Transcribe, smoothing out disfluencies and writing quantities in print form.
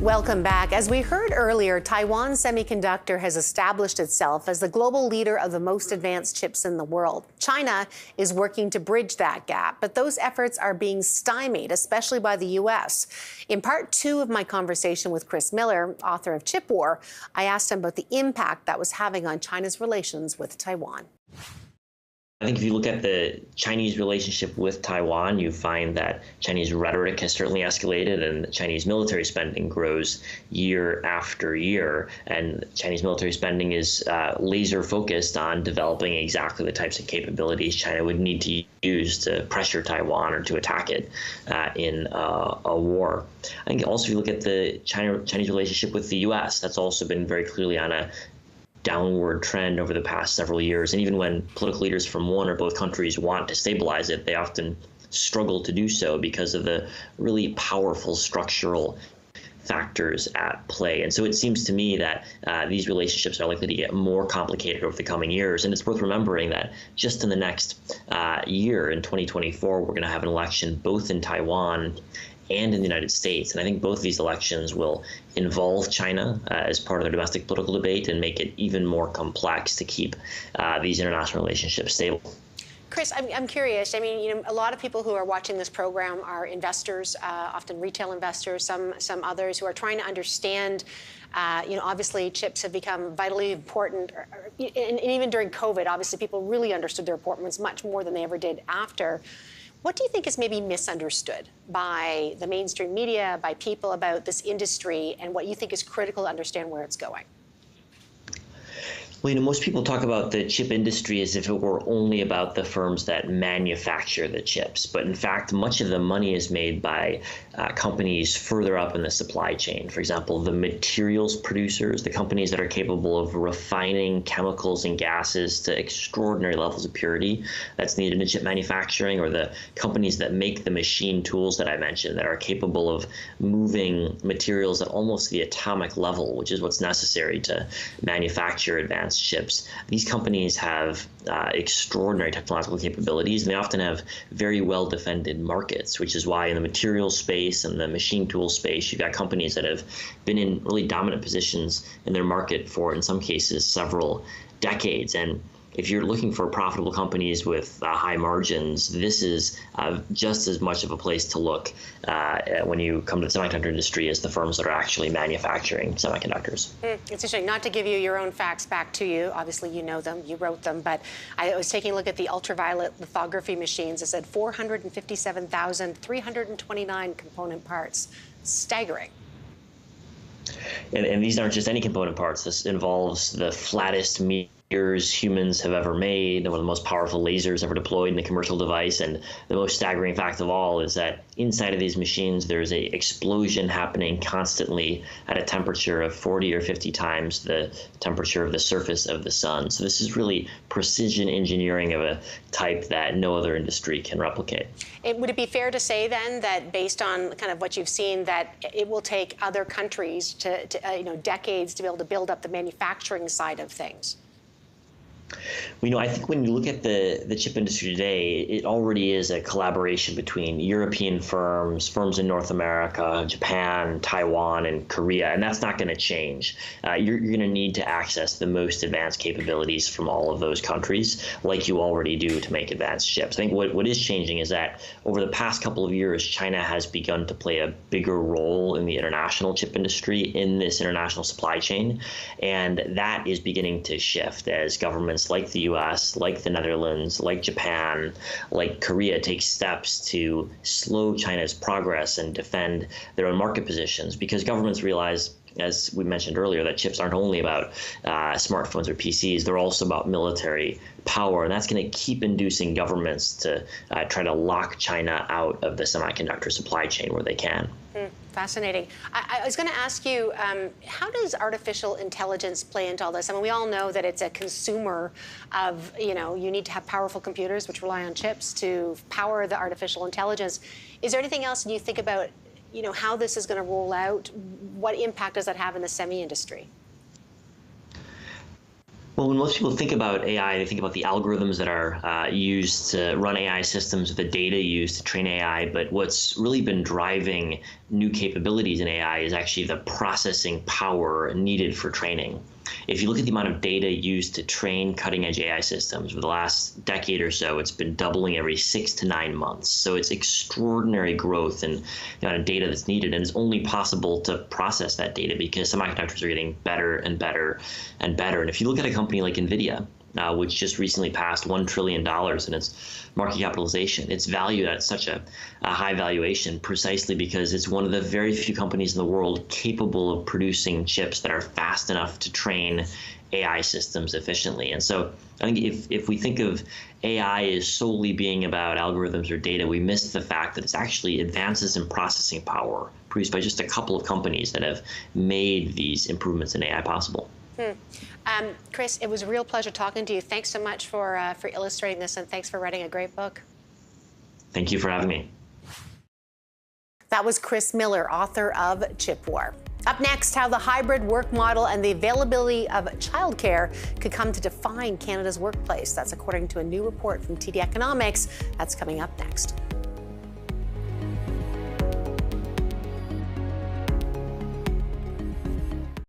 Welcome back. As we heard earlier, Taiwan Semiconductor has established itself as the global leader of the most advanced chips in the world. China is working to bridge that gap, but those efforts are being stymied, especially by the U.S. In part two of my conversation with Chris Miller, author of Chip War, I asked him about the impact that was having on China's relations with Taiwan. I think if you look at the Chinese relationship with Taiwan, you find that Chinese rhetoric has certainly escalated and Chinese military spending grows year after year. And Chinese military spending is laser focused on developing exactly the types of capabilities China would need to use to pressure Taiwan or to attack it in a war. I think also if you look at the Chinese relationship with the U.S., that's also been very clearly on a downward trend over the past several years. And even when political leaders from one or both countries want to stabilize it, they often struggle to do so because of the really powerful structural factors at play. And so it seems to me that these relationships are likely to get more complicated over the coming years. And it's worth remembering that just in the next year, in 2024, we're going to have an election both in Taiwan and in the United States. And I think both of these elections will involve China as part of the domestic political debate and make it even more complex to keep these international relationships stable. Chris, I'm curious. I mean, a lot of people who are watching this program are investors, often retail investors, some others who are trying to understand. Obviously, chips have become vitally important, and even during COVID, obviously, people really understood their importance much more than they ever did after. What do you think is maybe misunderstood by the mainstream media, by people about this industry, and what you think is critical to understand where it's going? Well, most people talk about the chip industry as if it were only about the firms that manufacture the chips. But in fact, much of the money is made by companies further up in the supply chain. For example, the materials producers, the companies that are capable of refining chemicals and gases to extraordinary levels of purity that's needed in chip manufacturing, or the companies that make the machine tools that I mentioned that are capable of moving materials at almost the atomic level, which is what's necessary to manufacture advanced chips. These companies have extraordinary technological capabilities, and they often have very well defended markets, which is why in the materials space and the machine tool space, you've got companies that have been in really dominant positions in their market for, in some cases, several decades. And if you're looking for profitable companies with high margins, this is just as much of a place to look when you come to the semiconductor industry as the firms that are actually manufacturing semiconductors. It's interesting, not to give you your own facts back to you. Obviously, you know them, you wrote them, but I was taking a look at the ultraviolet lithography machines. It said 457,329 component parts. Staggering. And these aren't just any component parts. This involves the flattest mirrors humans have ever made, one of the most powerful lasers ever deployed in a commercial device. And the most staggering fact of all is that inside of these machines, there's a explosion happening constantly at a temperature of 40 or 50 times the temperature of the surface of the sun. So this is really precision engineering of a type that no other industry can replicate. Would it be fair to say then that based on kind of what you've seen, that it will take other countries to decades to be able to build up the manufacturing side of things? Well, I think when you look at the chip industry today, it already is a collaboration between European firms in North America, Japan, Taiwan, and Korea, and that's not going to change. You're going to need to access the most advanced capabilities from all of those countries, like you already do to make advanced chips. I think what is changing is that over the past couple of years, China has begun to play a bigger role in the international chip industry, in this international supply chain, and that is beginning to shift as governments like the US, like the Netherlands, like Japan, like Korea take steps to slow China's progress and defend their own market positions, because governments realize, as we mentioned earlier, that chips aren't only about smartphones or PCs, they're also about military power, and that's going to keep inducing governments to try to lock China out of the semiconductor supply chain where they can. Fascinating. I was going to ask you, how does artificial intelligence play into all this? I mean, we all know that it's a consumer of, you need to have powerful computers, which rely on chips to power the artificial intelligence. Is there anything else you think about, how this is going to roll out? What impact does that have in the semi industry? Well, when most people think about AI, they think about the algorithms that are used to run AI systems, the data used to train AI. But what's really been driving new capabilities in AI is actually the processing power needed for training. If you look at the amount of data used to train cutting-edge AI systems for the last decade or so, it's been doubling every 6 to 9 months. So it's extraordinary growth in the amount of data that's needed, and it's only possible to process that data because semiconductors are getting better and better and better. And if you look at a company like NVIDIA, which just recently passed $1 trillion in its market capitalization. It's valued at such a high valuation precisely because it's one of the very few companies in the world capable of producing chips that are fast enough to train AI systems efficiently. And so I think if we think of AI as solely being about algorithms or data, we miss the fact that it's actually advances in processing power produced by just a couple of companies that have made these improvements in AI possible. Chris, it was a real pleasure talking to you. Thanks so much for illustrating this, and thanks for writing a great book. Thank you for having me. That was Chris Miller, author of Chip War. Up next, how the hybrid work model and the availability of childcare could come to define Canada's workplace. That's according to a new report from TD Economics. That's coming up next.